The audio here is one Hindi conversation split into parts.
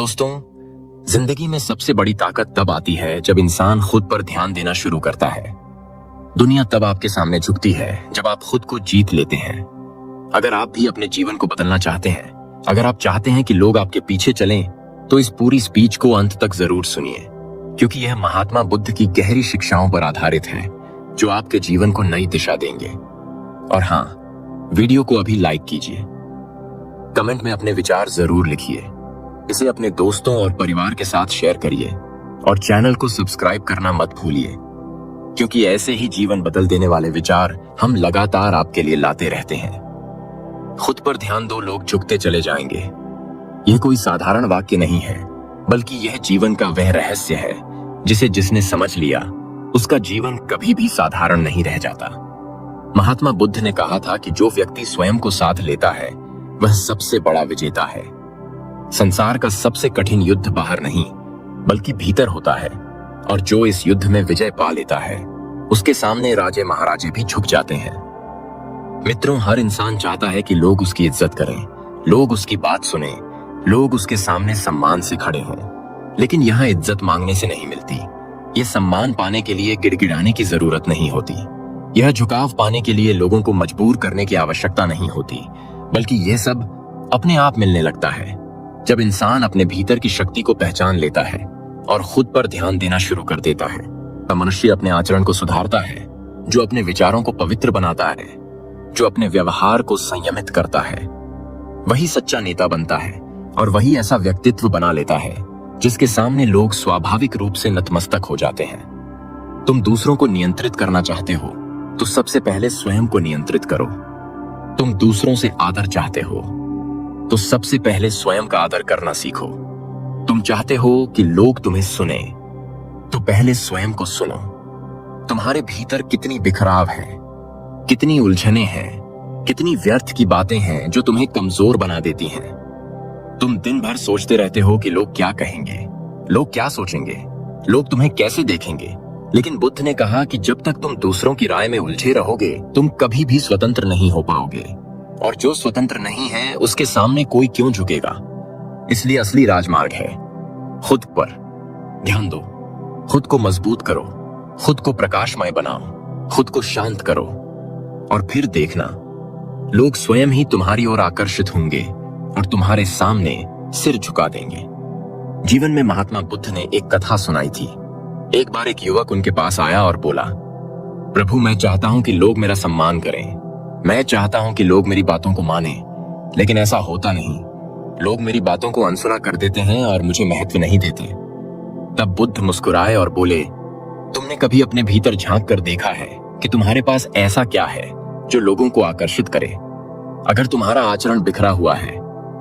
दोस्तों, जिंदगी में सबसे बड़ी ताकत तब आती है जब इंसान खुद पर ध्यान देना शुरू करता है। दुनिया तब आपके सामने झुकती है जब आप खुद को जीत लेते हैं। अगर आप भी अपने जीवन को बदलना चाहते हैं, अगर आप चाहते हैं कि लोग आपके पीछे चलें, तो इस पूरी स्पीच को अंत तक जरूर सुनिए, क्योंकि यह महात्मा बुद्ध की गहरी शिक्षाओं पर आधारित है जो आपके जीवन को नई दिशा देंगे। और हाँ, वीडियो को अभी लाइक कीजिए, कमेंट में अपने विचार जरूर लिखिए, इसे अपने दोस्तों और परिवार के साथ शेयर करिए और चैनल को सब्सक्राइब करना मत भूलिए, क्योंकि ऐसे ही जीवन बदल देने वाले विचार हम लगातार आपके लिए लाते रहते हैं। खुद पर ध्यान दो, लोग झुकते चले जाएंगे। यह कोई साधारण वाक्य नहीं है, बल्कि यह जीवन का वह रहस्य है जिसे जिसने समझ लिया उसका जीवन कभी भी साधारण नहीं रह जाता। महात्मा बुद्ध ने कहा था कि जो व्यक्ति स्वयं को साथ लेता है वह सबसे बड़ा विजेता है। संसार का सबसे कठिन युद्ध बाहर नहीं बल्कि भीतर होता है, और जो इस युद्ध में विजय पा लेता है उसके सामने राजे महाराजे भी झुक जाते हैं। मित्रों, हर इंसान चाहता है कि लोग उसकी इज्जत करें, लोग उसकी बात सुने, लोग उसके सामने सम्मान से खड़े हों। लेकिन यहाँ इज्जत मांगने से नहीं मिलती। ये सम्मान पाने के लिए गिड़गिड़ाने की जरूरत नहीं होती। यह झुकाव पाने के लिए लोगों को मजबूर करने की आवश्यकता नहीं होती, बल्कि यह सब अपने आप मिलने लगता है जब इंसान अपने भीतर की शक्ति को पहचान लेता है और खुद पर ध्यान देना शुरू कर देता है। तब मनुष्य अपने आचरण को सुधारता है, जो अपने विचारों को पवित्र बनाता है, जो अपने व्यवहार को संयमित करता है। वही सच्चा नेता बनता है और वही ऐसा व्यक्तित्व बना लेता है जिसके सामने लोग स्वाभाविक रूप से नतमस्तक हो जाते हैं। तुम दूसरों को नियंत्रित करना चाहते हो तो सबसे पहले स्वयं को नियंत्रित करो। तुम दूसरों से आदर चाहते हो तो सबसे पहले स्वयं का आदर करना सीखो। तुम चाहते हो कि लोग तुम्हें सुने तो पहले स्वयं को सुनो। तुम्हारे भीतर कितनी बिखराव है, कितनी उलझने हैं, कितनी व्यर्थ की बातें हैं जो तुम्हें कमजोर बना देती हैं। तुम दिन भर सोचते रहते हो कि लोग क्या कहेंगे, लोग क्या सोचेंगे, लोग तुम्हें कैसे देखेंगे। लेकिन बुद्ध ने कहा कि जब तक तुम दूसरों की राय में उलझे रहोगे तुम कभी भी स्वतंत्र नहीं हो पाओगे, और जो स्वतंत्र नहीं है उसके सामने कोई क्यों झुकेगा। इसलिए असली राजमार्ग है खुद पर ध्यान दो, खुद को मजबूत करो, खुद को प्रकाशमय बनाओ, खुद को शांत करो, और फिर देखना लोग स्वयं ही तुम्हारी ओर आकर्षित होंगे और तुम्हारे सामने सिर झुका देंगे। जीवन में महात्मा बुद्ध ने एक कथा सुनाई थी। एक बार एक युवक उनके पास आया और बोला, प्रभु, मैं चाहता हूं कि लोग मेरा सम्मान करें, मैं चाहता हूं कि लोग मेरी बातों को माने, लेकिन ऐसा होता नहीं। लोग मेरी बातों को अनसुना कर देते हैं और मुझे महत्व नहीं देते। तब बुद्ध मुस्कुराए और बोले, तुमने कभी अपने भीतर झांक कर देखा है कि तुम्हारे पास ऐसा क्या है जो लोगों को आकर्षित करे? अगर तुम्हारा आचरण बिखरा हुआ है,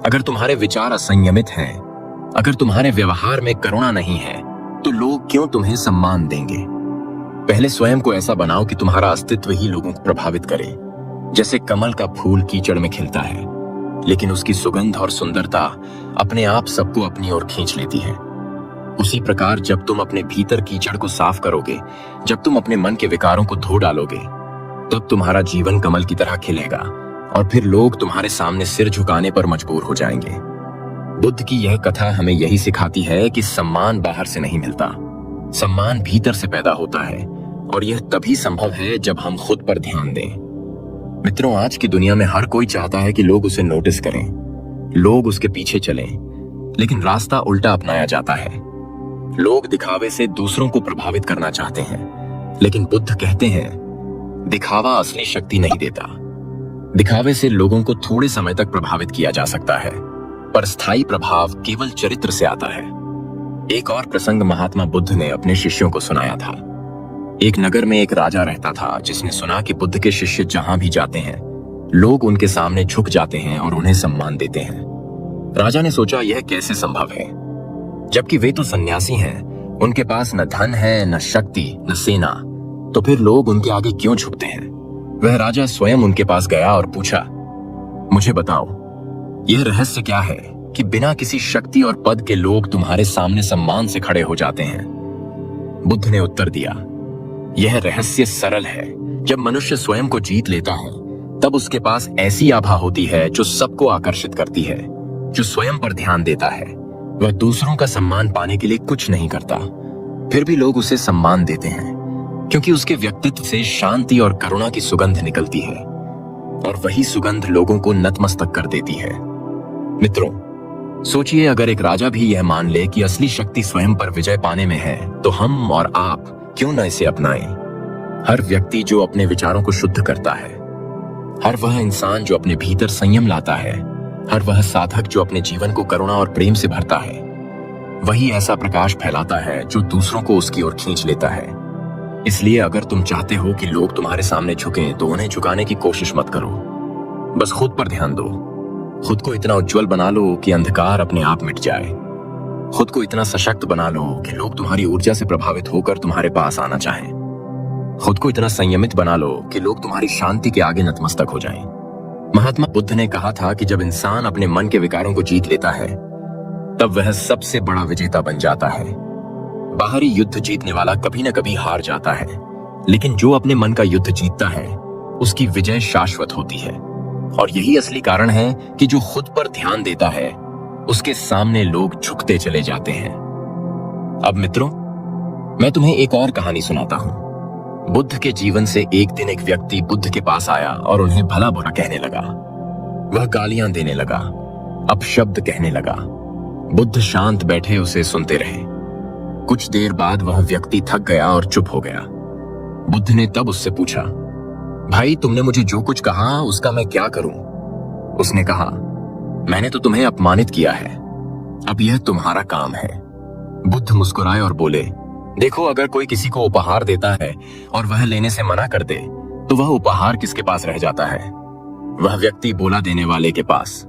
अगर तुम्हारे विचार असंयमित हैं, अगर तुम्हारे व्यवहार में करुणा नहीं है, तो लोग क्यों तुम्हें सम्मान देंगे? पहले स्वयं को ऐसा बनाओ कि तुम्हारा अस्तित्व ही लोगों को प्रभावित करे। जैसे कमल का फूल कीचड़ में खिलता है, लेकिन उसकी सुगंध और सुंदरता अपने आप सबको अपनी ओर खींच लेती है। उसी प्रकार जब तुम अपने भीतर कीचड़ को साफ करोगे, जब तुम अपने मन के विकारों को धो डालोगे, तब तुम्हारा जीवन कमल की तरह खिलेगा और फिर लोग तुम्हारे सामने सिर झुकाने पर मजबूर हो जाएंगे। बुद्ध की यह कथा हमें यही सिखाती है कि सम्मान बाहर से नहीं मिलता, सम्मान भीतर से पैदा होता है, और यह तभी संभव है जब हम खुद पर ध्यान दें। मित्रों, आज की दुनिया में हर कोई चाहता है कि लोग उसे नोटिस करें, लोग उसके पीछे चलें, लेकिन रास्ता उल्टा अपनाया जाता है। लोग दिखावे से दूसरों को प्रभावित करना चाहते हैं, लेकिन बुद्ध कहते हैं, दिखावा असली शक्ति नहीं देता। दिखावे से लोगों को थोड़े समय तक प्रभावित किया जा सकता है, पर स्थायी प्रभाव केवल चरित्र से आता है। एक और प्रसंग महात्मा बुद्ध ने अपने शिष्यों को सुनाया था। एक नगर में एक राजा रहता था जिसने सुना कि बुद्ध के शिष्य जहां भी जाते हैं लोग उनके सामने झुक जाते हैं और उन्हें सम्मान देते हैं। राजा ने सोचा, यह कैसे संभव है, जबकि वे तो सन्यासी हैं, उनके पास न धन है, न शक्ति, न सेना, तो फिर लोग उनके आगे क्यों झुकते हैं? वह राजा स्वयं उनके पास गया और पूछा, मुझे बताओ, यह रहस्य क्या है कि बिना किसी शक्ति और पद के लोग तुम्हारे सामने सम्मान से खड़े हो जाते हैं? बुद्ध ने उत्तर दिया, यह रहस्य सरल है। जब मनुष्य स्वयं को जीत लेता है तब उसके पास ऐसी आभा होती है जो सबको आकर्षित करती है। जो स्वयं पर ध्यान देता है वह दूसरों का सम्मान पाने के लिए कुछ नहीं करता, फिर भी लोग उसे सम्मान देते हैं क्योंकि उसके व्यक्तित्व से शांति और करुणा की सुगंध निकलती है, और वही सुगंध लोगों को नतमस्तक कर देती है। मित्रों, सोचिए, अगर एक राजा भी यह मान ले कि असली शक्ति स्वयं पर विजय पाने में है, तो हम और आप क्यों न इसे अपनाएं? हर व्यक्ति जो अपने विचारों को शुद्ध करता है, हर वह इंसान जो अपने भीतर संयम लाता है, हर वह साधक जो अपने जीवन को करुणा और प्रेम से भरता है, वही ऐसा प्रकाश फैलाता है जो दूसरों को उसकी ओर खींच लेता है। इसलिए अगर तुम चाहते हो कि लोग तुम्हारे सामने झुकें, तो उन्हें झुकाने की कोशिश मत करो। बस खुद पर ध्यान दो। खुद को इतना उज्जवल बना लो कि अंधकार अपने आप मिट जाए। खुद को इतना सशक्त बना लो कि लोग तुम्हारी ऊर्जा से प्रभावित होकर तुम्हारे पास आना चाहें। खुद को इतना संयमित बना लो कि लोग तुम्हारी शांति के आगे नतमस्तक हो जाएं। महात्मा बुद्ध ने कहा था कि जब इंसान अपने मन के विकारों को जीत लेता है, तब वह सबसे बड़ा विजेता बन जाता है। बाहरी युद्ध जीतने वाला कभी न कभी हार जाता है, लेकिन जो अपने मन का युद्ध जीतता है, उसकी विजय शाश्वत होती है। और यही असली कारण है कि जो खुद पर ध्यान देता है, उसके सामने लोग झुकते चले जाते हैं। अब मित्रों, मैं तुम्हें एक और कहानी सुनाता हूं। बुद्ध के जीवन से एक दिन एक व्यक्ति बुद्ध के पास आया और उन्हें भला बुरा कहने लगा। वह गालियां देने लगा, अपशब्द कहने लगा। बुद्ध शांत बैठे उसे सुनते रहे। कुछ देर बाद वह व्यक्ति थक गया और चुप हो गया। बुद्ध ने तब उससे पूछा, भाई, तुमने मुझे जो कुछ कहा उसका मैं क्या करूं? उसने कहा, मैंने तो तुम्हें अपमानित किया है, अब यह तुम्हारा काम है। बुद्ध मुस्कुराए और बोले, देखो, अगर कोई किसी को उपहार देता है और वह लेने से मना कर दे, तो वह उपहार किसके पास रह जाता है? वह व्यक्ति बोला देने वाले के पास।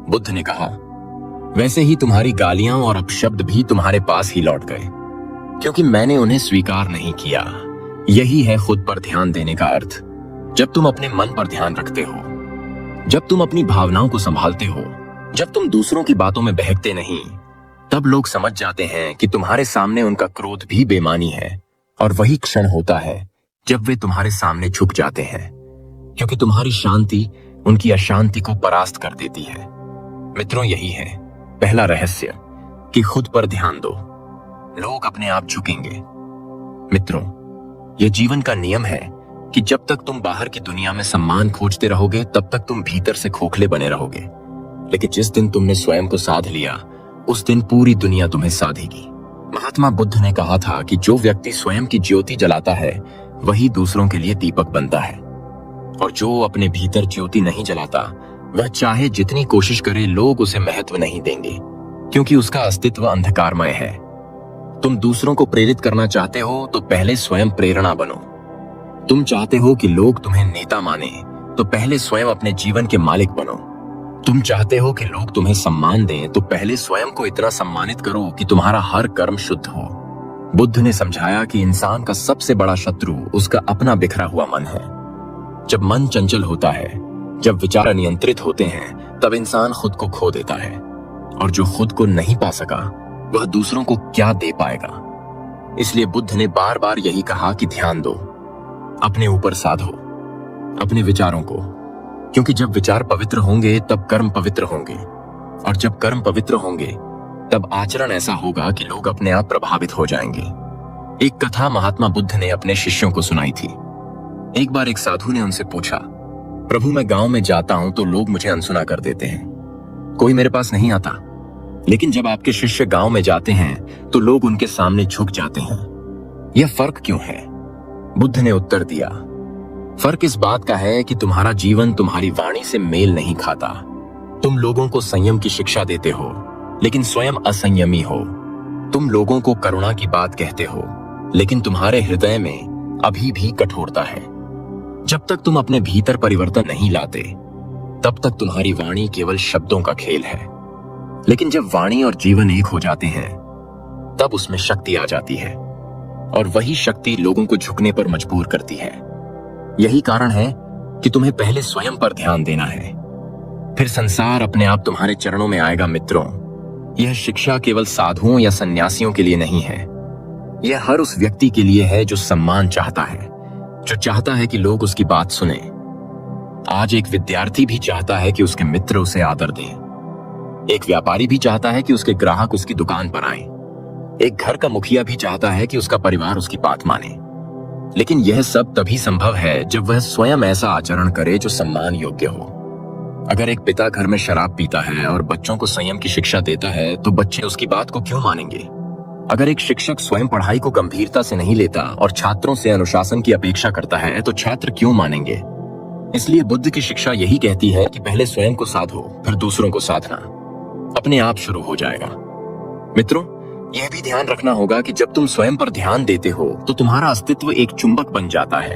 बुद्ध ने कहा, वैसे ही तुम्हारी गालियां और अपशब्द भी तुम्हारे पास ही लौट गए, क्योंकि मैंने उन्हें स्वीकार नहीं किया। यही है खुद पर ध्यान देने का अर्थ। जब तुम अपने मन पर ध्यान रखते हो, जब तुम अपनी भावनाओं को संभालते हो, जब तुम दूसरों की बातों में बहकते नहीं, तब लोग समझ जाते हैं कि तुम्हारे सामने उनका क्रोध भी बेमानी है। और वही क्षण होता है जब वे तुम्हारे सामने झुक जाते हैं, क्योंकि तुम्हारी शांति उनकी अशांति को परास्त कर देती है। मित्रों, यही है पहला रहस्य कि खुद पर ध्यान दो, लोग अपने आप झुकेंगे। मित्रों, यह जीवन का नियम है कि जब तक तुम बाहर की दुनिया में सम्मान खोजते रहोगे, तब तक तुम भीतर से खोखले बने रहोगे। लेकिन जिस दिन तुमने स्वयं को साध लिया, उस दिन पूरी दुनिया तुम्हें साधेगी। महात्मा बुद्ध ने कहा था कि जो व्यक्ति स्वयं की ज्योति जलाता है, वही दूसरों के लिए दीपक बनता है, और जो अपने भीतर ज्योति नहीं जलाता, वह चाहे जितनी कोशिश करे, लोग उसे महत्व नहीं देंगे, क्योंकि उसका अस्तित्व अंधकारमय है। तुम दूसरों को प्रेरित करना चाहते हो, तो पहले स्वयं प्रेरणा बनो। तुम चाहते हो कि लोग तुम्हें नेता माने, तो पहले स्वयं अपने जीवन के मालिक बनो। तुम चाहते हो कि लोग तुम्हें सम्मान दें, तो पहले स्वयं को इतना सम्मानित करो कि तुम्हारा हर कर्म शुद्ध हो। बुद्ध ने समझाया कि इंसान का सबसे बड़ा शत्रु उसका अपना बिखरा हुआ मन है। जब मन चंचल होता है, जब विचार अनियंत्रित होते हैं, तब इंसान खुद को खो देता है, और जो खुद को नहीं पा सका, वह दूसरों को क्या दे पाएगा। इसलिए बुद्ध ने बार बार यही कहा कि ध्यान दो, अपने ऊपर साधो, अपने विचारों को, क्योंकि जब विचार पवित्र होंगे तब कर्म पवित्र होंगे, और जब कर्म पवित्र होंगे तब आचरण ऐसा होगा कि लोग अपने आप प्रभावित हो जाएंगे। एक कथा महात्मा बुद्ध ने अपने शिष्यों को सुनाई थी। एक बार एक साधु ने उनसे पूछा, प्रभु, मैं गांव में जाता हूं तो लोग मुझे अनसुना कर देते हैं, कोई मेरे पास नहीं आता, लेकिन जब आपके शिष्य गांव में जाते हैं तो लोग उनके सामने झुक जाते हैं। यह फर्क क्यों है? बुद्ध ने उत्तर दिया, फर्क इस बात का है कि तुम्हारा जीवन तुम्हारी वाणी से मेल नहीं खाता। तुम लोगों को संयम की शिक्षा देते हो, लेकिन स्वयं असंयमी हो। तुम लोगों को करुणा की बात कहते हो, लेकिन तुम्हारे हृदय में अभी भी कठोरता है। जब तक तुम अपने भीतर परिवर्तन नहीं लाते, तब तक तुम्हारी वाणी केवल शब्दों का खेल है। लेकिन जब वाणी और जीवन एक हो जाते हैं, तब उसमें शक्ति आ जाती है, और वही शक्ति लोगों को झुकने पर मजबूर करती है। यही कारण है कि तुम्हें पहले स्वयं पर ध्यान देना है, फिर संसार अपने आप तुम्हारे चरणों में आएगा। मित्रों, यह शिक्षा केवल साधुओं या सन्यासियों के लिए नहीं है, यह हर उस व्यक्ति के लिए है जो सम्मान चाहता है, जो चाहता है कि लोग उसकी बात सुने। आज एक विद्यार्थी भी चाहता है कि उसके मित्र उसे आदर दें। एक व्यापारी भी चाहता है कि उसके ग्राहक उसकी दुकान पर आए। एक घर का मुखिया भी चाहता है कि उसका परिवार उसकी बात माने। लेकिन यह सब तभी संभव है जब वह स्वयं ऐसा आचरण करे जो सम्मान योग्य हो। अगर एक पिता घर में शराब पीता है और बच्चों को संयम की शिक्षा देता है तो बच्चे उसकी बात को क्यों मानेंगे? अगर एक शिक्षक स्वयं पढ़ाई को गंभीरता से नहीं लेता और छात्रों से अनुशासन की अपेक्षा करता है तो छात्र क्यों मानेंगे? इसलिए बुद्ध की शिक्षा यही कहती है कि पहले स्वयं को साधो, फिर दूसरों को साधना। अपने आप शुरू हो जाएगा। मित्रों, यह भी ध्यान रखना होगा कि जब तुम स्वयं पर ध्यान देते हो तो तुम्हारा अस्तित्व एक चुंबक बन जाता है।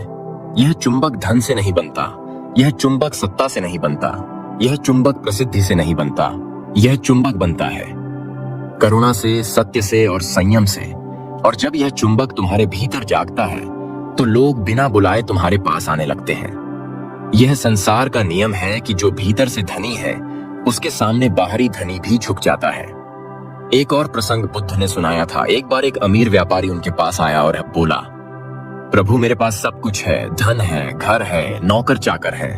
यह चुंबक धन से नहीं बनता, यह चुंबक सत्ता से नहीं बनता, यह चुंबक प्रसिद्धि से नहीं बनता, यह चुंबक बनता है करुणा से, सत्य से और संयम से। और जब यह चुंबक तुम्हारे भीतर जागता है तो लोग बिना बुलाए तुम्हारे पास आने लगते हैं। यह संसार का नियम है कि जो भीतर से धनी है उसके सामने बाहरी धनी भी झुक जाता है। एक और प्रसंग बुद्ध ने सुनाया था। एक बार एक अमीर व्यापारी उनके पास आया और बोला, प्रभु मेरे पास सब कुछ है, धन है, घर है, नौकर चाकर है,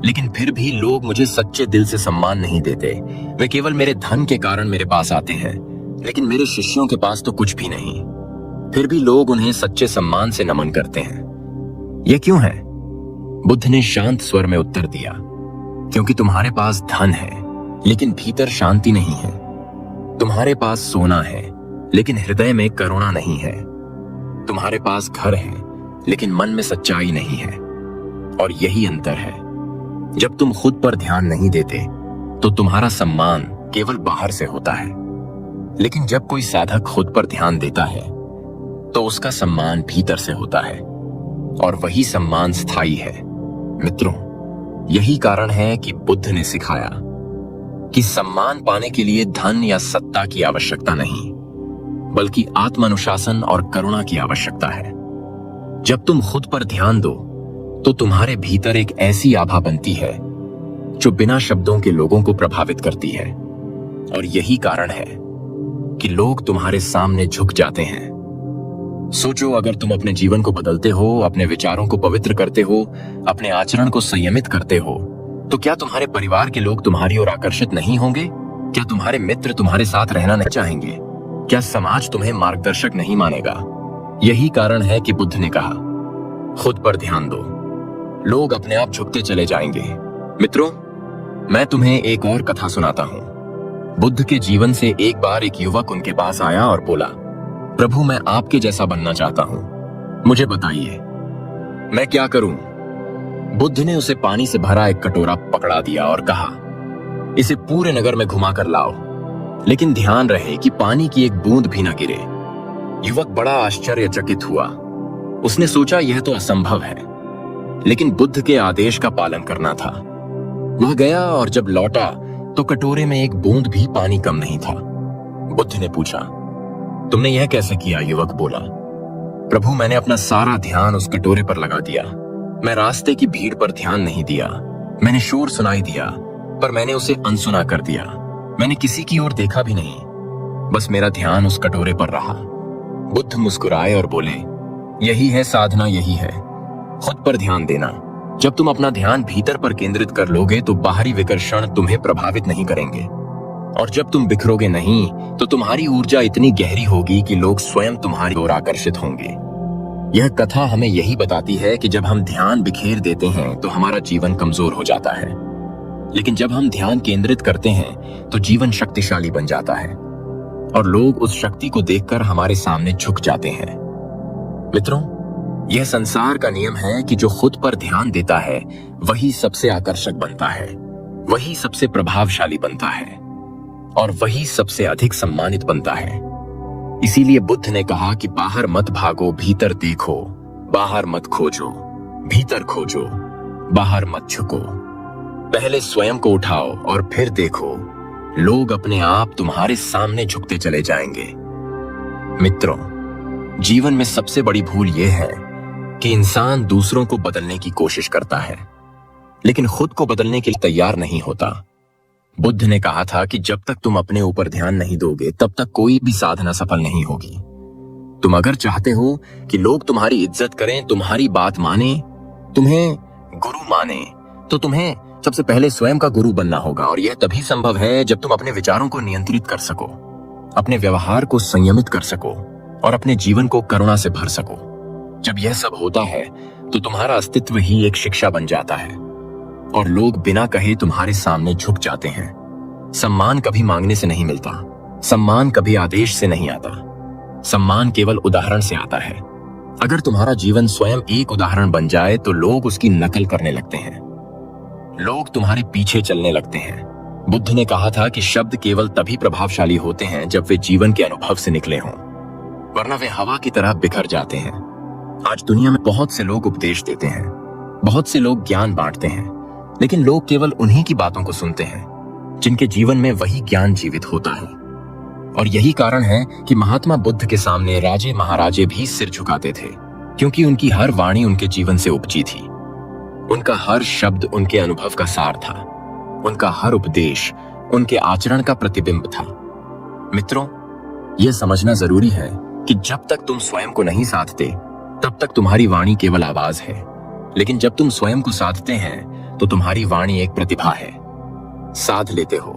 लेकिन फिर भी लोग मुझे सच्चे दिल से सम्मान नहीं देते। वे केवल मेरे धन के कारण मेरे पास आते हैं, लेकिन मेरे शिष्यों के पास तो कुछ भी नहीं, फिर भी लोग उन्हें सच्चे सम्मान से नमन करते हैं। यह क्यों है? बुद्ध ने शांत स्वर में उत्तर दिया, क्योंकि तुम्हारे पास धन है लेकिन भीतर शांति नहीं है। तुम्हारे पास सोना है लेकिन हृदय में करुणा नहीं है। तुम्हारे पास घर है लेकिन मन में सच्चाई नहीं है। और यही अंतर है। जब तुम खुद पर ध्यान नहीं देते तो तुम्हारा सम्मान केवल बाहर से होता है, लेकिन जब कोई साधक खुद पर ध्यान देता है तो उसका सम्मान भीतर से होता है, और वही सम्मान स्थायी है। मित्रों, यही कारण है कि बुद्ध ने सिखाया कि सम्मान पाने के लिए धन या सत्ता की आवश्यकता नहीं, बल्कि आत्मानुशासन और करुणा की आवश्यकता है। जब तुम खुद पर ध्यान दो तो तुम्हारे भीतर एक ऐसी आभा बनती है जो बिना शब्दों के लोगों को प्रभावित करती है, और यही कारण है कि लोग तुम्हारे सामने झुक जाते हैं। सोचो, अगर तुम अपने जीवन को बदलते हो, अपने विचारों को पवित्र करते हो, अपने आचरण को संयमित करते हो, तो क्या तुम्हारे परिवार के लोग तुम्हारी ओर आकर्षित नहीं होंगे? क्या तुम्हारे मित्र तुम्हारे साथ रहना नहीं चाहेंगे? क्या समाज तुम्हें मार्गदर्शक नहीं मानेगा? यही कारण है कि बुद्ध ने कहा, खुद पर ध्यान दो, लोग अपने आप झुकते चले जाएंगे। मित्रों, मैं तुम्हें एक और कथा सुनाता हूं। बुद्ध के जीवन से एक बार एक युवक उनके पास आया और बोला, प्रभु मैं आपके जैसा बनना चाहता हूं, मुझे बताइए मैं क्या करूं? बुद्ध ने उसे पानी से भरा एक कटोरा पकड़ा दिया और कहा, इसे पूरे नगर में घुमा कर लाओ, लेकिन ध्यान रहे कि पानी की एक बूंद भी न गिरे। युवक बड़ा आश्चर्यचकित हुआ। उसने सोचा यह तो असंभव है, लेकिन बुद्ध के आदेश का पालन करना था। वह गया और जब लौटा तो कटोरे में एक बूंद भी पानी कम नहीं था। बुद्ध ने पूछा, तुमने यह कैसे किया? युवक बोला, प्रभु मैंने अपना सारा ध्यान उस कटोरे पर लगा दिया। मैं रास्ते की भीड़ पर ध्यान नहीं दिया। मैंने शोर सुनाई दिया पर मैंने उसे अनसुना कर दिया। मैंने किसी की ओर देखा भी नहीं, बस मेरा ध्यान उस कटोरे पर रहा। बुद्ध मुस्कुराए और बोले, यही है साधना, यही है खुद पर ध्यान देना। जब तुम अपना ध्यान भीतर पर केंद्रित कर लोगे तो बाहरी विकर्षण तुम्हें प्रभावित नहीं करेंगे, और जब तुम बिखरोगे नहीं तो तुम्हारी ऊर्जा इतनी गहरी होगी कि लोग स्वयं तुम्हारी ओर आकर्षित होंगे। यह कथा हमें यही बताती है कि जब हम ध्यान बिखेर देते हैं तो हमारा जीवन कमजोर हो जाता है, लेकिन जब हम ध्यान केंद्रित करते हैं तो जीवन शक्तिशाली बन जाता है, और लोग उस शक्ति को देखकर हमारे सामने झुक जाते हैं। मित्रों, यह संसार का नियम है कि जो खुद पर ध्यान देता है वही सबसे आकर्षक बनता है, वही सबसे प्रभावशाली बनता है, और वही सबसे अधिक सम्मानित बनता है। इसीलिए बुद्ध ने कहा कि बाहर मत भागो, भीतर देखो, बाहर मत खोजो, भीतर खोजो, बाहर मत झुको। पहले स्वयं को उठाओ और फिर देखो, लोग अपने आप तुम्हारे सामने झुकते चले जाएंगे। मित्रों, जीवन में सबसे बड़ी भूल यह है कि इंसान दूसरों को बदलने की कोशिश करता है, लेकिन खुद को बदलने के लिए तैयार नहीं होता। बुद्ध ने कहा था कि जब तक तुम अपने ऊपर ध्यान नहीं दोगे तब तक कोई भी साधना सफल नहीं होगी। तुम अगर चाहते हो कि लोग तुम्हारी इज्जत करें, तुम्हारी बात माने, तुम्हें गुरु माने, तो तुम्हें सबसे पहले स्वयं का गुरु बनना होगा, और यह तभी संभव है जब तुम अपने विचारों को नियंत्रित कर सको, अपने व्यवहार को संयमित कर सको और अपने जीवन को करुणा से भर सको। जब यह सब होता है तो तुम्हारा अस्तित्व ही एक शिक्षा बन जाता है और लोग बिना कहे तुम्हारे सामने झुक जाते हैं। सम्मान कभी मांगने से नहीं मिलता, सम्मान कभी आदेश से नहीं आता, सम्मान केवल उदाहरण से आता है। अगर तुम्हारा जीवन स्वयं एक उदाहरण बन जाए तो लोग उसकी नकल करने लगते हैं, लोग तुम्हारे पीछे चलने लगते हैं। बुद्ध ने कहा था कि शब्द केवल तभी प्रभावशाली होते हैं जब वे जीवन के अनुभव से निकले हों, वरना वे हवा की तरह बिखर जाते हैं। आज दुनिया में बहुत से लोग उपदेश देते हैं, बहुत से लोग ज्ञान बांटते हैं, लेकिन लोग केवल उन्हीं की बातों को सुनते हैं जिनके जीवन में वही ज्ञान जीवित होता है। और यही कारण है कि महात्मा बुद्ध के सामने राजे महाराजे भी सिर झुकाते थे, क्योंकि उनकी हर वाणी उनके जीवन से उपजी थी। उनका हर शब्द उनके अनुभव का सार था, उनका हर उपदेश उनके आचरण का प्रतिबिंब था। मित्रों, यह समझना जरूरी है कि जब तक तुम स्वयं को नहीं साधते तब तक तुम्हारी वाणी केवल आवाज है, लेकिन जब तुम स्वयं को साधते हैं तो तुम्हारी वाणी एक प्रतिभा है। साध लेते हो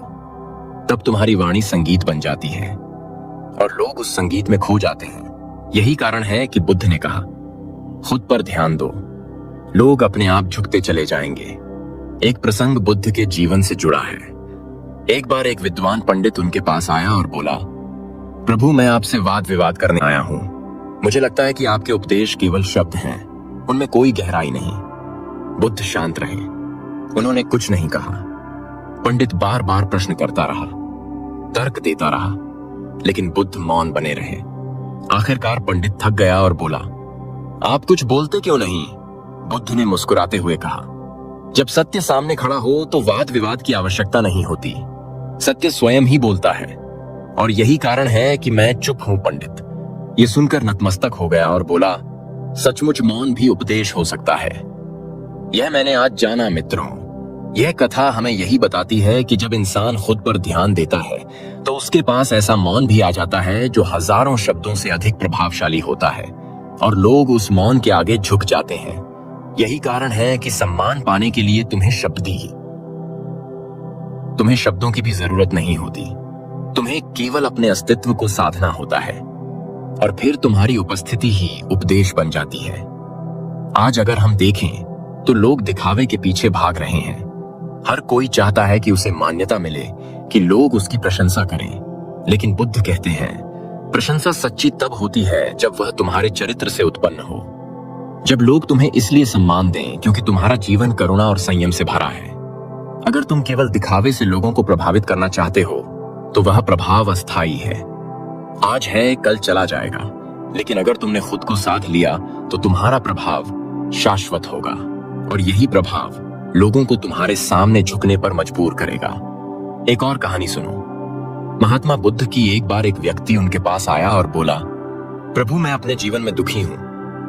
तब तुम्हारी वाणी संगीत बन जाती है और लोग उस संगीत में खो जाते हैं। यही कारण है कि बुद्ध ने कहा, खुद पर ध्यान दो, लोग अपने आप झुकते चले जाएंगे। एक प्रसंग बुद्ध के जीवन से जुड़ा है। एक बार एक विद्वान पंडित उनके पास आया और बोला, प्रभु, मैं आपसे वाद विवाद करने आया हूं। मुझे लगता है कि आपके उपदेश केवल शब्द हैं, उनमें कोई गहराई नहीं। बुद्ध शांत रहे, उन्होंने कुछ नहीं कहा। पंडित बार बार प्रश्न करता रहा, तर्क देता रहा, लेकिन बुद्ध मौन बने रहे। आखिरकार पंडित थक गया और बोला, आप कुछ बोलते क्यों नहीं? बुद्ध ने मुस्कुराते हुए कहा, जब सत्य सामने खड़ा हो तो वाद विवाद की आवश्यकता नहीं होती, सत्य स्वयं ही बोलता है। और यही कारण है कि मैं चुप हूं। पंडित ये सुनकर नतमस्तक हो गया और बोला, सचमुच मौन भी उपदेश हो सकता है। यह मैंने आज जाना। मित्रों, यह कथा हमें यही बताती है कि जब इंसान खुद पर ध्यान देता है तो उसके पास ऐसा मौन भी आ जाता है जो हजारों शब्दों से अधिक प्रभावशाली होता है, और लोग उस मौन के आगे झुक जाते हैं। यही कारण है कि सम्मान पाने के लिए तुम्हें शब्दों की भी जरूरत नहीं होती। तुम्हें केवल अपने अस्तित्व को साधना होता है और फिर तुम्हारी उपस्थिति ही उपदेश बन जाती है। आज अगर हम देखें तो लोग दिखावे के पीछे भाग रहे हैं। हर कोई चाहता है कि उसे मान्यता मिले, कि लोग उसकी प्रशंसा करें। लेकिन बुद्ध कहते हैं, प्रशंसा सच्ची तब होती है जब वह तुम्हारे चरित्र से उत्पन्न हो, जब लोग तुम्हें इसलिए सम्मान दें क्योंकि तुम्हारा जीवन करुणा और संयम से भरा है। अगर तुम केवल दिखावे से लोगों को प्रभावित करना चाहते हो तो वह प्रभाव अस्थायी है, आज है कल चला जाएगा। लेकिन अगर तुमने खुद को साध लिया तो तुम्हारा प्रभाव शाश्वत होगा, और यही प्रभाव लोगों को तुम्हारे सामने झुकने पर मजबूर करेगा। एक और कहानी सुनो। महात्मा बुद्ध की एक बार एक व्यक्ति उनके पास आया और बोला, प्रभु, मैं अपने जीवन में दुखी हूं।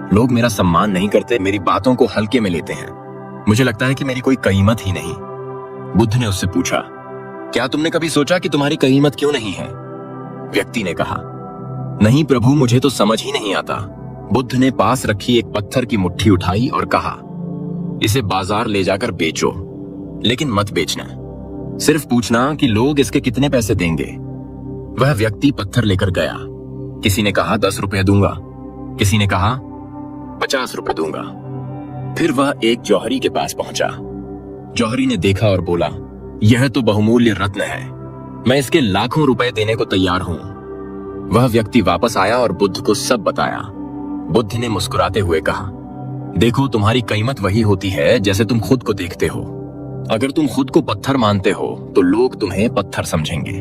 लोग मेरा सम्मान नहीं करते, मेरी बातों को हल्के में लेते हैं। मुझे लगता है कि मेरी कोई कीमत ही नहीं। बुद्ध ने उससे पूछा, क्या तुमने कभी सोचा कि तुम्हारी कीमत क्यों नहीं है? व्यक्ति ने कहा, नहीं प्रभु, मुझे तो समझ ही नहीं आता। बुद्ध ने पास रखी एक पत्थर की मुट्ठी उठाई और कहा, इसे बाजार ले जाकर बेचो, लेकिन मत बेचना। सिर्फ पूछना कि लोग इसके कितने पैसे देंगे। वह व्यक्ति पत्थर लेकर गया। किसी ने कहा 10 रुपए दूंगा, किसी ने कहा 50 रुपए दूंगा। फिर वह एक जौहरी के पास पहुंचा। जौहरी ने देखा और बोला, यह तो बहुमूल्य रत्न है, मैं इसके लाखों रुपए देने को तैयार हूं। वह व्यक्ति वापस आया और बुद्ध को सब बताया। बुद्ध ने मुस्कुराते हुए कहा, देखो, तुम्हारी कीमत वही होती है जैसे तुम खुद को देखते हो। अगर तुम खुद को पत्थर मानते हो तो लोग तुम्हें पत्थर समझेंगे।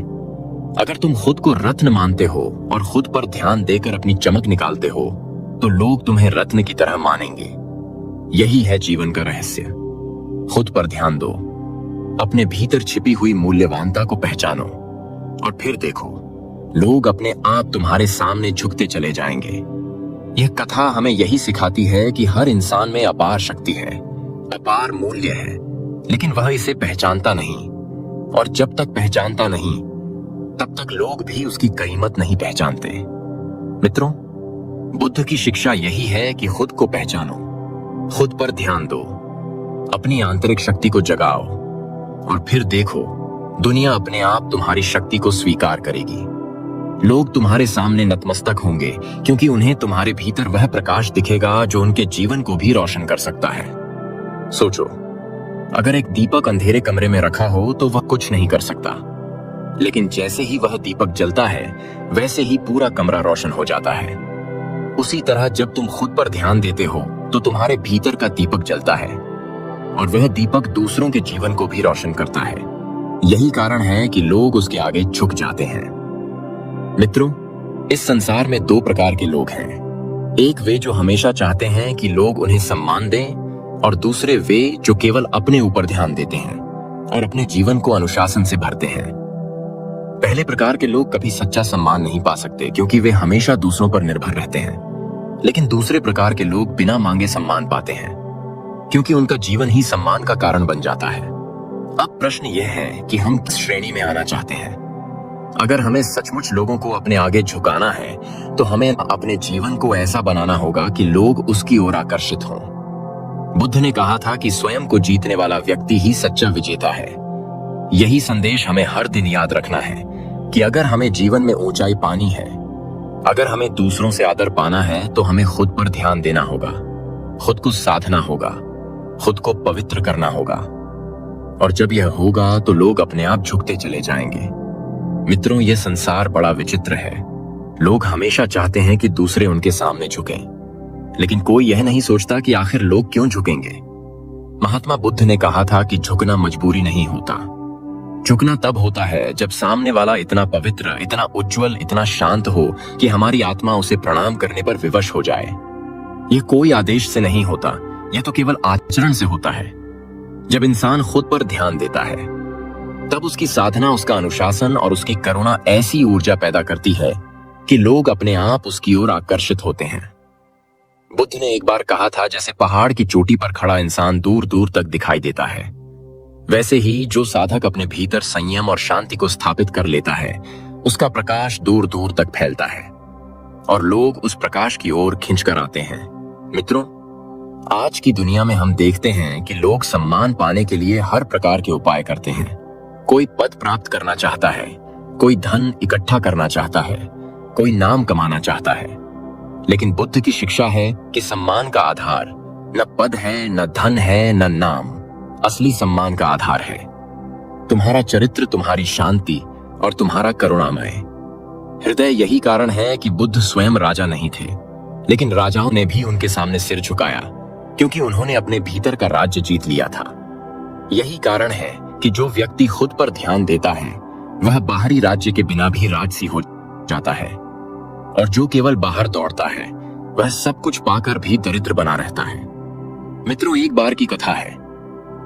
अगर तुम खुद को रत्न मानते हो और खुद पर ध्यान देकर अपनी चमक निकालते हो तो लोग तुम्हें रत्न की तरह मानेंगे। यही है जीवन का रहस्य। खुद पर ध्यान दो, अपने भीतर छिपी हुई मूल्यवानता को पहचानो, और फिर देखो, लोग अपने आप तुम्हारे सामने झुकते चले जाएंगे। यह कथा हमें यही सिखाती है कि हर इंसान में अपार शक्ति है, अपार मूल्य है, लेकिन वह इसे पहचानता नहीं। और जब तक पहचानता नहीं तब तक लोग भी उसकी कीमत नहीं पहचानते। मित्रों, बुद्ध की शिक्षा यही है कि खुद को पहचानो, खुद पर ध्यान दो, अपनी आंतरिक शक्ति को जगाओ और फिर देखो, दुनिया अपने आप तुम्हारी शक्ति को स्वीकार करेगी। लोग तुम्हारे सामने नतमस्तक होंगे क्योंकि उन्हें तुम्हारे भीतर वह प्रकाश दिखेगा जो उनके जीवन को भी रोशन कर सकता है। सोचो, अगर एक दीपक अंधेरे कमरे में रखा हो तो वह कुछ नहीं कर सकता, लेकिन जैसे ही वह दीपक जलता है वैसे ही पूरा कमरा रोशन हो जाता है। उसी तरह जब तुम खुद पर ध्यान देते हो तो तुम्हारे भीतर का दीपक जलता है और वह दीपक दूसरों के जीवन को भी रोशन करता है। यही कारण है कि लोग उसके आगे झुक जाते हैं। मित्रों, इस संसार में दो प्रकार के लोग हैं। एक वे जो हमेशा चाहते हैं कि लोग उन्हें सम्मान दें, और दूसरे वे जो केवल अपने ऊपर ध्यान देते हैं और अपने जीवन को अनुशासन से भरते हैं। पहले प्रकार के लोग कभी सच्चा सम्मान नहीं पा सकते क्योंकि वे हमेशा दूसरों पर निर्भर रहते हैं, लेकिन दूसरे प्रकार के लोग बिना मांगे सम्मान पाते हैं क्योंकि उनका जीवन ही सम्मान का कारण बन जाता है। अब प्रश्न यह है कि हम किस श्रेणी में आना चाहते हैं। अगर हमें सचमुच लोगों को अपने आगे झुकाना है तो हमें अपने जीवन को ऐसा बनाना होगा कि लोग उसकी ओर आकर्षित हों। बुद्ध ने कहा था कि स्वयं को जीतने वाला व्यक्ति ही सच्चा विजेता है। यही संदेश हमें हर दिन याद रखना है कि अगर हमें जीवन में ऊंचाई पानी है, अगर हमें दूसरों से आदर पाना है तो हमें खुद पर ध्यान देना होगा, खुद को साधना होगा, खुद को पवित्र करना होगा। और जब यह होगा तो लोग अपने आप झुकते चले जाएंगे। मित्रों, यह संसार बड़ा विचित्र है। लोग हमेशा चाहते हैं कि दूसरे उनके सामने झुकें, लेकिन कोई यह नहीं सोचता कि आखिर लोग क्यों झुकेंगे। महात्मा बुद्ध ने कहा था कि झुकना मजबूरी नहीं होता। झुकना तब होता है जब सामने वाला इतना पवित्र, इतना उज्जवल, इतना शांत हो कि हमारी आत्मा उसे प्रणाम करने पर विवश हो जाए। यह कोई आदेश से नहीं होता, यह तो केवल आचरण से होता है। जब इंसान खुद पर ध्यान देता है तब उसकी साधना, उसका अनुशासन और उसकी करुणा ऐसी ऊर्जा पैदा करती है कि लोग अपने आप उसकी ओर आकर्षित होते हैं। बुद्ध ने एक बार कहा था, जैसे पहाड़ की चोटी पर खड़ा इंसान दूर दूर तक दिखाई देता है, वैसे ही जो साधक अपने भीतर संयम और शांति को स्थापित कर लेता है, उसका प्रकाश दूर दूर तक फैलता है और लोग उस प्रकाश की ओर खिंचकर आते हैं। मित्रों, आज की दुनिया में हम देखते हैं कि लोग सम्मान पाने के लिए हर प्रकार के उपाय करते हैं। कोई पद प्राप्त करना चाहता है, कोई धन इकट्ठा करना चाहता है, कोई नाम कमाना चाहता है। लेकिन बुद्ध की शिक्षा है कि सम्मान का आधार न पद है, न धन है, न नाम। असली सम्मान का आधार है तुम्हारा चरित्र, तुम्हारी शांति और तुम्हारा करुणामय हृदय। यही कारण है कि बुद्ध स्वयं राजा नहीं थे, लेकिन राजाओं ने भी उनके सामने सिर झुकाया क्योंकि उन्होंने अपने भीतर का राज्य जीत लिया था। यही कारण है कि जो व्यक्ति खुद पर ध्यान देता है वह बाहरी राज्य के बिना भी राजसी हो जाता है, और जो केवल बाहर दौड़ता है वह सब कुछ पाकर भी दरिद्र बना रहता है। मित्रों, एक बार की कथा है।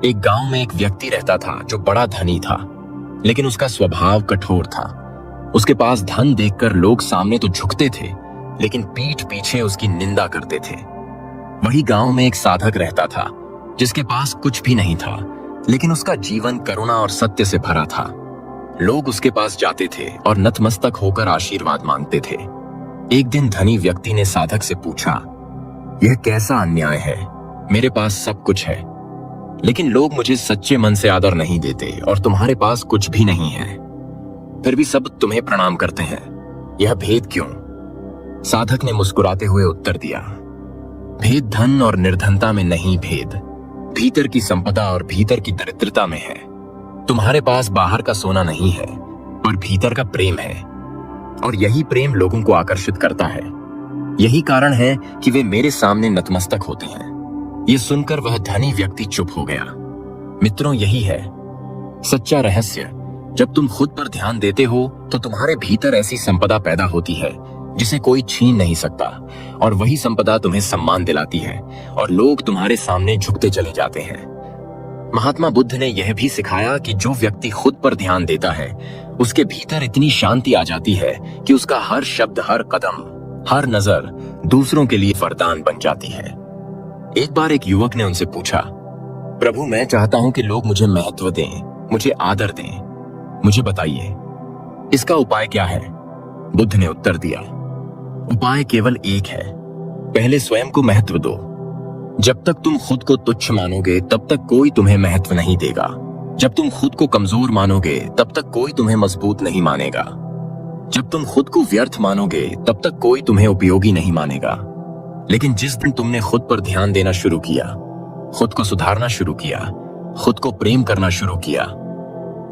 एक गांव में एक व्यक्ति रहता था जो बड़ा धनी था, लेकिन उसका स्वभाव कठोर था। उसके पास धन देखकर लोग सामने तो झुकते थे, लेकिन पीठ पीछे उसकी निंदा करते थे। वही गांव में एक साधक रहता था जिसके पास कुछ भी नहीं था, लेकिन उसका जीवन करुणा और सत्य से भरा था। लोग उसके पास जाते थे और नतमस्तक होकर आशीर्वाद मांगते थे। एक दिन धनी व्यक्ति ने साधक से पूछा, यह कैसा अन्याय है? मेरे पास सब कुछ है, लेकिन लोग मुझे सच्चे मन से आदर नहीं देते और तुम्हारे पास कुछ भी नहीं है, फिर भी सब तुम्हें प्रणाम करते हैं। यह भेद क्यों? साधक ने मुस्कुराते हुए उत्तर दिया, भेद धन और निर्धनता में नहीं, भेद भीतर की संपदा और भीतर की दरिद्रता में है। तुम्हारे पास बाहर का सोना नहीं है, पर भीतर का प्रेम है, और यही प्रेम लोगों को आकर्षित करता है। यही कारण है कि वे मेरे सामने नतमस्तक होते हैं। यह सुनकर वह धनी व्यक्ति चुप हो गया। मित्रों, यही है सच्चा रहस्य। जब तुम खुद पर ध्यान देते हो तो तुम्हारे भीतर ऐसी संपदा पैदा होती है जिसे कोई छीन नहीं सकता, और वही संपदा तुम्हें सम्मान दिलाती है और लोग तुम्हारे सामने झुकते चले जाते हैं। महात्मा बुद्ध ने यह भी सिखाया कि जो व्यक्ति खुद पर ध्यान देता है उसके भीतर इतनी शांति आ जाती है कि उसका हर शब्द, हर कदम, हर नजर दूसरों के लिए वरदान बन जाती है। एक बार एक युवक ने उनसे पूछा, प्रभु, मैं चाहता हूं कि लोग मुझे महत्व दें, मुझे आदर दें, मुझे बताइए इसका उपाय क्या है? बुद्ध ने उत्तर दिया, उपाय केवल एक है, पहले स्वयं को महत्व दो। जब तक तुम खुद को तुच्छ मानोगे तब तक कोई तुम्हें महत्व नहीं देगा। जब तुम खुद को कमजोर मानोगे तब तक कोई तुम्हें मजबूत नहीं मानेगा। जब तुम खुद को व्यर्थ मानोगे तब तक कोई तुम्हें उपयोगी नहीं मानेगा। लेकिन जिस दिन तुमने खुद पर ध्यान देना शुरू किया, खुद को सुधारना शुरू किया, खुद को प्रेम करना शुरू किया,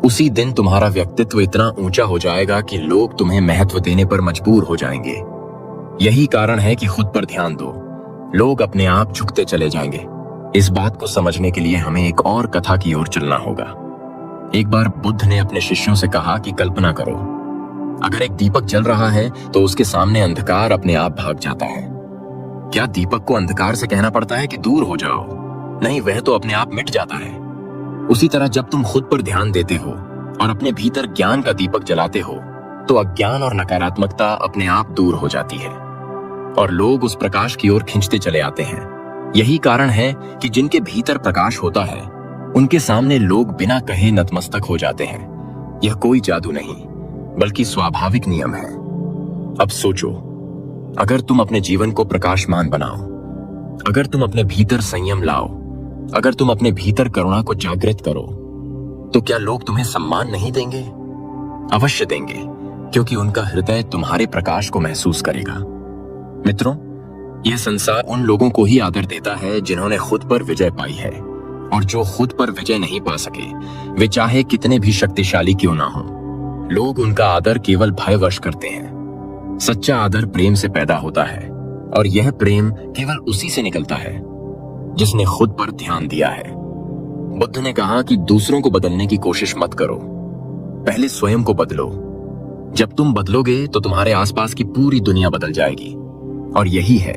उसी दिन तुम्हारा व्यक्तित्व इतना ऊंचा हो जाएगा कि लोग तुम्हें महत्व देने पर मजबूर हो जाएंगे। यही कारण है कि खुद पर ध्यान दो, लोग अपने आप झुकते चले जाएंगे। इस बात को समझने के लिए हमें एक और कथा की ओर चलना होगा। एक बार बुद्ध ने अपने शिष्यों से कहा कि कल्पना करो, अगर एक दीपक जल रहा है तो उसके सामने अंधकार अपने आप भाग जाता है। क्या दीपक को अंधकार से कहना पड़ता है कि दूर हो जाओ? नहीं, वह तो अपने आप मिट जाता है। उसी तरह जब तुम खुद पर ध्यान देते हो और अपने भीतर ज्ञान का दीपक जलाते हो तो अज्ञान और नकारात्मकता अपने आप दूर हो जाती है और लोग उस प्रकाश की ओर खींचते चले आते हैं। यही कारण है कि जिनके भीतर प्रकाश होता है उनके सामने लोग बिना कहे नतमस्तक हो जाते हैं। यह कोई जादू नहीं बल्कि स्वाभाविक नियम है। अब सोचो, अगर तुम अपने जीवन को प्रकाशमान बनाओ, अगर तुम अपने भीतर संयम लाओ, अगर तुम अपने भीतर करुणा को जागृत करो, तो क्या लोग तुम्हें सम्मान नहीं देंगे? अवश्य देंगे, क्योंकि उनका हृदय तुम्हारे प्रकाश को महसूस करेगा। मित्रों, यह संसार उन लोगों को ही आदर देता है जिन्होंने खुद पर विजय पाई है, और जो खुद पर विजय नहीं पा सके, वे चाहे कितने भी शक्तिशाली क्यों ना हो, लोग उनका आदर केवल भयवश करते हैं। सच्चा आदर प्रेम से पैदा होता है, और यह प्रेम केवल उसी से निकलता है जिसने खुद पर ध्यान दिया है। बुद्ध ने कहा कि दूसरों को बदलने की कोशिश मत करो, पहले स्वयं को बदलो। जब तुम बदलोगे तो तुम्हारे आसपास की पूरी दुनिया बदल जाएगी, और यही है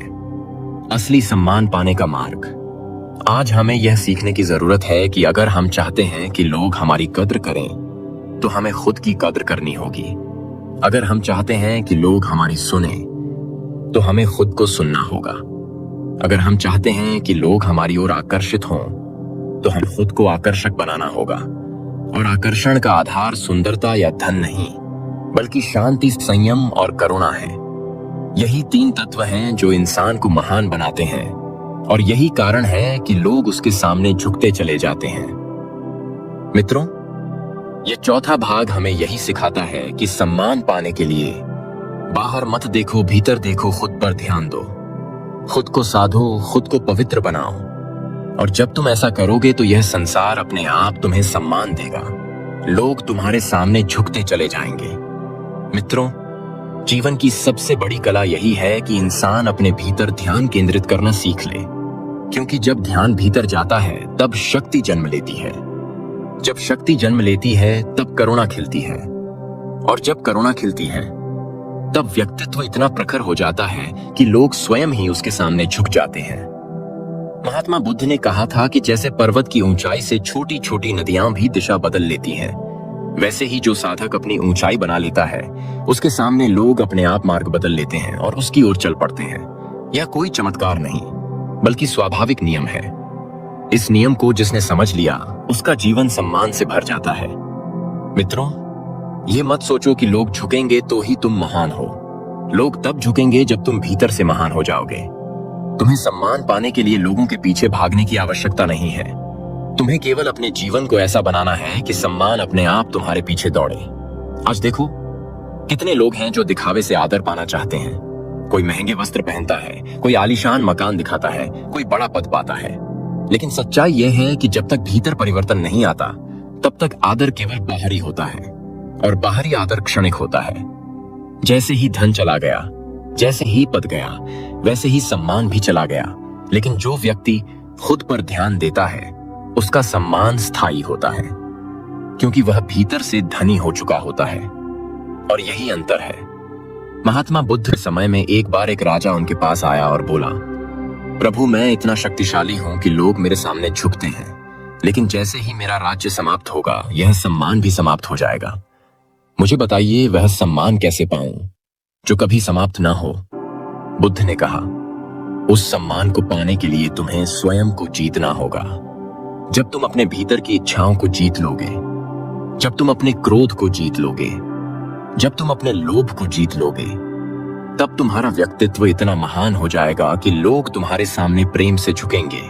असली सम्मान पाने का मार्ग। आज हमें यह सीखने की जरूरत है कि अगर हम चाहते हैं कि लोग हमारी कद्र करें तो हमें खुद की कद्र करनी होगी। अगर हम चाहते हैं कि लोग हमारी सुने तो हमें खुद को सुनना होगा। अगर हम चाहते हैं कि लोग हमारी ओर आकर्षित हों तो हमें खुद को आकर्षक बनाना होगा। और आकर्षण का आधार सुंदरता या धन नहीं बल्कि शांति, संयम और करुणा है। यही तीन तत्व हैं जो इंसान को महान बनाते हैं, और यही कारण है कि लोग उसके सामने झुकते चले जाते हैं। मित्रों, यह चौथा भाग हमें यही सिखाता है कि सम्मान पाने के लिए बाहर मत देखो, भीतर देखो, खुद पर ध्यान दो, खुद को साधो, खुद को पवित्र बनाओ। और जब तुम ऐसा करोगे तो यह संसार अपने आप तुम्हें सम्मान देगा। लोग तुम्हारे सामने झुकते चले जाएंगे। मित्रों, जीवन की सबसे बड़ी कला यही है कि इंसान अपने भीतर ध्यान केंद्रित करना सीख ले, क्योंकि जब ध्यान भीतर जाता है तब शक्ति जन्म लेती है। जब शक्ति जन्म लेती है तब करुणा खिलती है, और जब करुणा खिलती है तब व्यक्तित्व इतना प्रखर हो जाता है कि लोग स्वयं ही उसके सामने झुक जाते हैं। महात्मा बुद्ध ने कहा था कि जैसे पर्वत की ऊंचाई से छोटी छोटी नदियां भी दिशा बदल लेती हैं, वैसे ही जो साधक अपनी ऊंचाई बना लेता है उसके सामने लोग अपने आप मार्ग बदल लेते हैं और उसकी ओर चल पड़ते हैं। यह कोई चमत्कार नहीं बल्कि स्वाभाविक नियम है। इस नियम को जिसने समझ लिया उसका जीवन सम्मान से भर जाता है। मित्रों, ये मत सोचो कि लोग झुकेंगे तो ही तुम महान हो। लोग तब झुकेंगे जब तुम भीतर से महान हो जाओगे। तुम्हें सम्मान पाने के लिए लोगों के पीछे भागने की आवश्यकता नहीं है। तुम्हें केवल अपने जीवन को ऐसा बनाना है कि सम्मान अपने आप तुम्हारे पीछे दौड़े। आज देखो, कितने लोग हैं जो दिखावे से आदर पाना चाहते हैं। कोई महंगे वस्त्र पहनता है, कोई आलीशान मकान दिखाता है, कोई बड़ा पद पाता है। लेकिन सच्चाई यह है कि जब तक भीतर परिवर्तन नहीं आता तब तक आदर केवल बाहरी होता है, और बाहरी आदर क्षणिक होता है। जैसे ही धन चला गया, जैसे ही पद गया, वैसे ही सम्मान भी चला गया। लेकिन जो व्यक्ति खुद पर ध्यान देता है उसका सम्मान स्थायी होता है, क्योंकि वह भीतर से धनी हो चुका होता है। और यही अंतर है। महात्मा बुद्ध के समय में एक बार एक राजा उनके पास आया और बोला, प्रभु, मैं इतना शक्तिशाली हूं कि लोग मेरे सामने झुकते हैं, लेकिन जैसे ही मेरा राज्य समाप्त होगा यह सम्मान भी समाप्त हो जाएगा। मुझे बताइए, वह सम्मान कैसे पाऊं जो कभी समाप्त ना हो? बुद्ध ने कहा, उस सम्मान को पाने के लिए तुम्हें स्वयं को जीतना होगा। जब तुम अपने भीतर की इच्छाओं को जीत लोगे, जब तुम अपने क्रोध को जीत लोगे, जब तुम अपने लोभ को जीत लोगे, तब तुम्हारा व्यक्तित्व इतना महान हो जाएगा कि लोग तुम्हारे सामने प्रेम से झुकेंगे,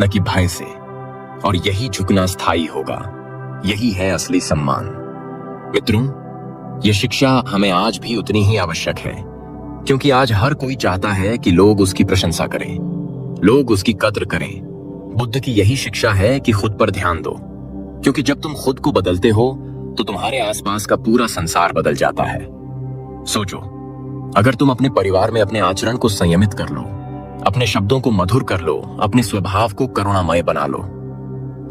न कि भय से। और यही झुकना स्थायी होगा, यही है असली सम्मान। मित्रों, यह शिक्षा हमें आज भी उतनी ही आवश्यक है, क्योंकि आज हर कोई चाहता है कि लोग उसकी प्रशंसा करें, लोग उसकी कद्र करें। बुद्ध की यही शिक्षा है कि खुद पर ध्यान दो, क्योंकि जब तुम खुद को बदलते हो तो तुम्हारे आसपास का पूरा संसार बदल जाता है। सोचो, अगर तुम अपने परिवार में अपने आचरण को संयमित कर लो, अपने शब्दों को मधुर कर लो, अपने स्वभाव को करुणामय बना लो,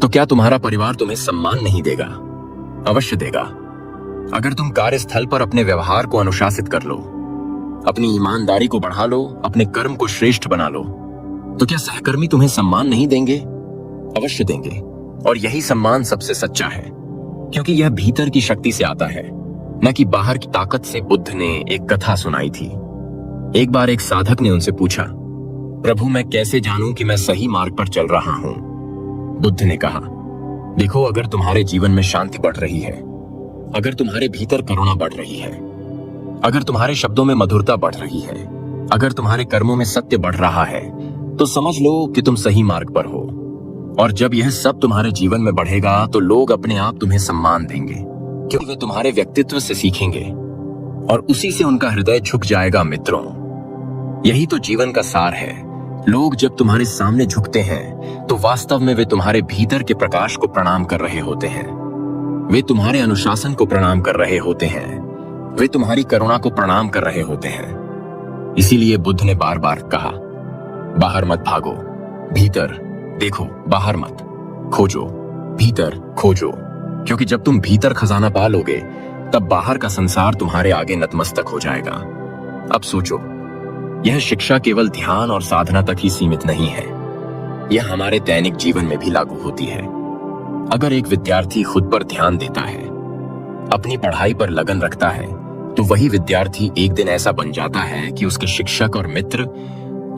तो क्या तुम्हारा परिवार तुम्हें सम्मान नहीं देगा? अवश्य देगा। अगर तुम कार्यस्थल पर अपने व्यवहार को अनुशासित कर लो, अपनी ईमानदारी को बढ़ा लो, अपने कर्म को श्रेष्ठ बना लो, तो क्या सहकर्मी तुम्हें सम्मान नहीं देंगे? अवश्य देंगे। और यही सम्मान सबसे सच्चा है, क्योंकि यह भीतर की शक्ति से आता है, न कि बाहर की ताकत से। बुद्ध ने एक कथा सुनाई थी। एक बार एक साधक ने उनसे पूछा, प्रभु, मैं कैसे जानूं कि मैं सही मार्ग पर चल रहा हूं? बुद्ध ने कहा, देखो, अगर तुम्हारे जीवन में शांति बढ़ रही है, अगर तुम्हारे भीतर करुणा बढ़ रही है, अगर तुम्हारे शब्दों में मधुरता बढ़ रही है, अगर तुम्हारे कर्मों में सत्य बढ़ रहा है, तो समझ लो कि तुम सही मार्ग पर हो। और जब यह सब तुम्हारे जीवन में बढ़ेगा तो लोग अपने आप तुम्हें सम्मान देंगे, क्योंकि वे तुम्हारे व्यक्तित्व से सीखेंगे और उसी से उनका हृदय झुक जाएगा। मित्रों, यही तो जीवन का सार है। लोग जब तुम्हारे सामने झुकते हैं तो वास्तव में वे तुम्हारे भीतर के प्रकाश को प्रणाम कर रहे होते हैं, वे तुम्हारे अनुशासन को प्रणाम कर रहे होते हैं, वे तुम्हारी करुणा को प्रणाम कर रहे होते हैं। इसीलिए बुद्ध ने बार बार कहा, बाहर मत भागो, भीतर देखो, बाहर मत खोजो, भीतर खोजो, क्योंकि जब तुम भीतर खजाना पा लोगे तब बाहर का संसार तुम्हारे आगे नतमस्तक हो जाएगा। अब सोचो, यह शिक्षा केवल ध्यान और साधना तक ही सीमित नहीं है, यह हमारे दैनिक जीवन में भी लागू होती है। अगर एक विद्यार्थी खुद पर ध्यान देता है, अपनी पढ़ाई पर लगन रखता है, तो वही विद्यार्थी एक दिन ऐसा बन जाता है कि उसके शिक्षक और मित्र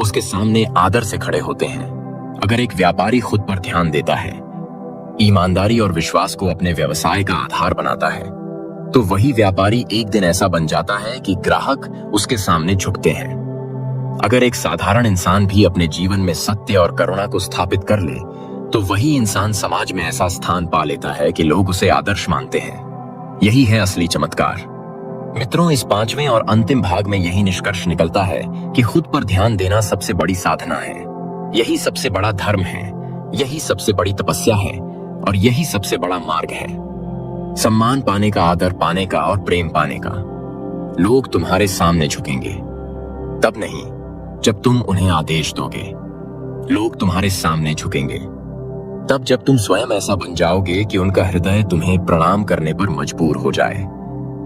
उसके सामने आदर से खड़े होते हैं। अगर एक व्यापारी खुद पर ध्यान देता है, ईमानदारी और विश्वास को अपने व्यवसाय का आधार बनाता है, तो वही व्यापारी एक दिन ऐसा बन जाता है कि ग्राहक उसके सामने झुकते हैं। अगर एक साधारण इंसान भी अपने जीवन में सत्य और करुणा को स्थापित कर ले, तो वही इंसान समाज में ऐसा स्थान पा लेता है कि लोग उसे आदर्श मानते हैं। यही है असली चमत्कार। मित्रों, इस 5वें और अंतिम भाग में यही निष्कर्ष निकलता है कि खुद पर ध्यान देना सबसे बड़ी साधना है, यही सबसे बड़ा धर्म है, यही सबसे बड़ी तपस्या है और यही सबसे बड़ा मार्ग है। सम्मान पाने का, आदर पाने का और प्रेम पाने का। लोग तुम्हारे सामने झुकेंगे, तब नहीं जब तुम उन्हें आदेश दोगे। लोग तुम्हारे सामने झुकेंगे तब जब तुम स्वयं ऐसा बन जाओगे कि उनका हृदय तुम्हें प्रणाम करने पर मजबूर हो जाए।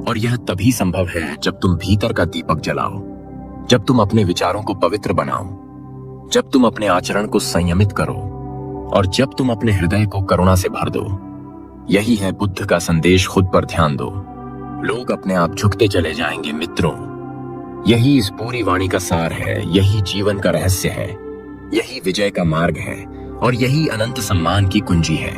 और यह तभी संभव है जब तुम भीतर का दीपक जलाओ, जब तुम अपने विचारों को पवित्र बनाओ, जब तुम अपने आचरण को संयमित करो और जब तुम अपने हृदय को करुणा से भर दो। यही है बुद्ध का संदेश, खुद पर ध्यान दो, लोग अपने आप झुकते चले जाएंगे। मित्रों, यही इस पूरी वाणी का सार है, यही जीवन का रहस्य है, यही विजय का मार्ग है और यही अनंत सम्मान की कुंजी है।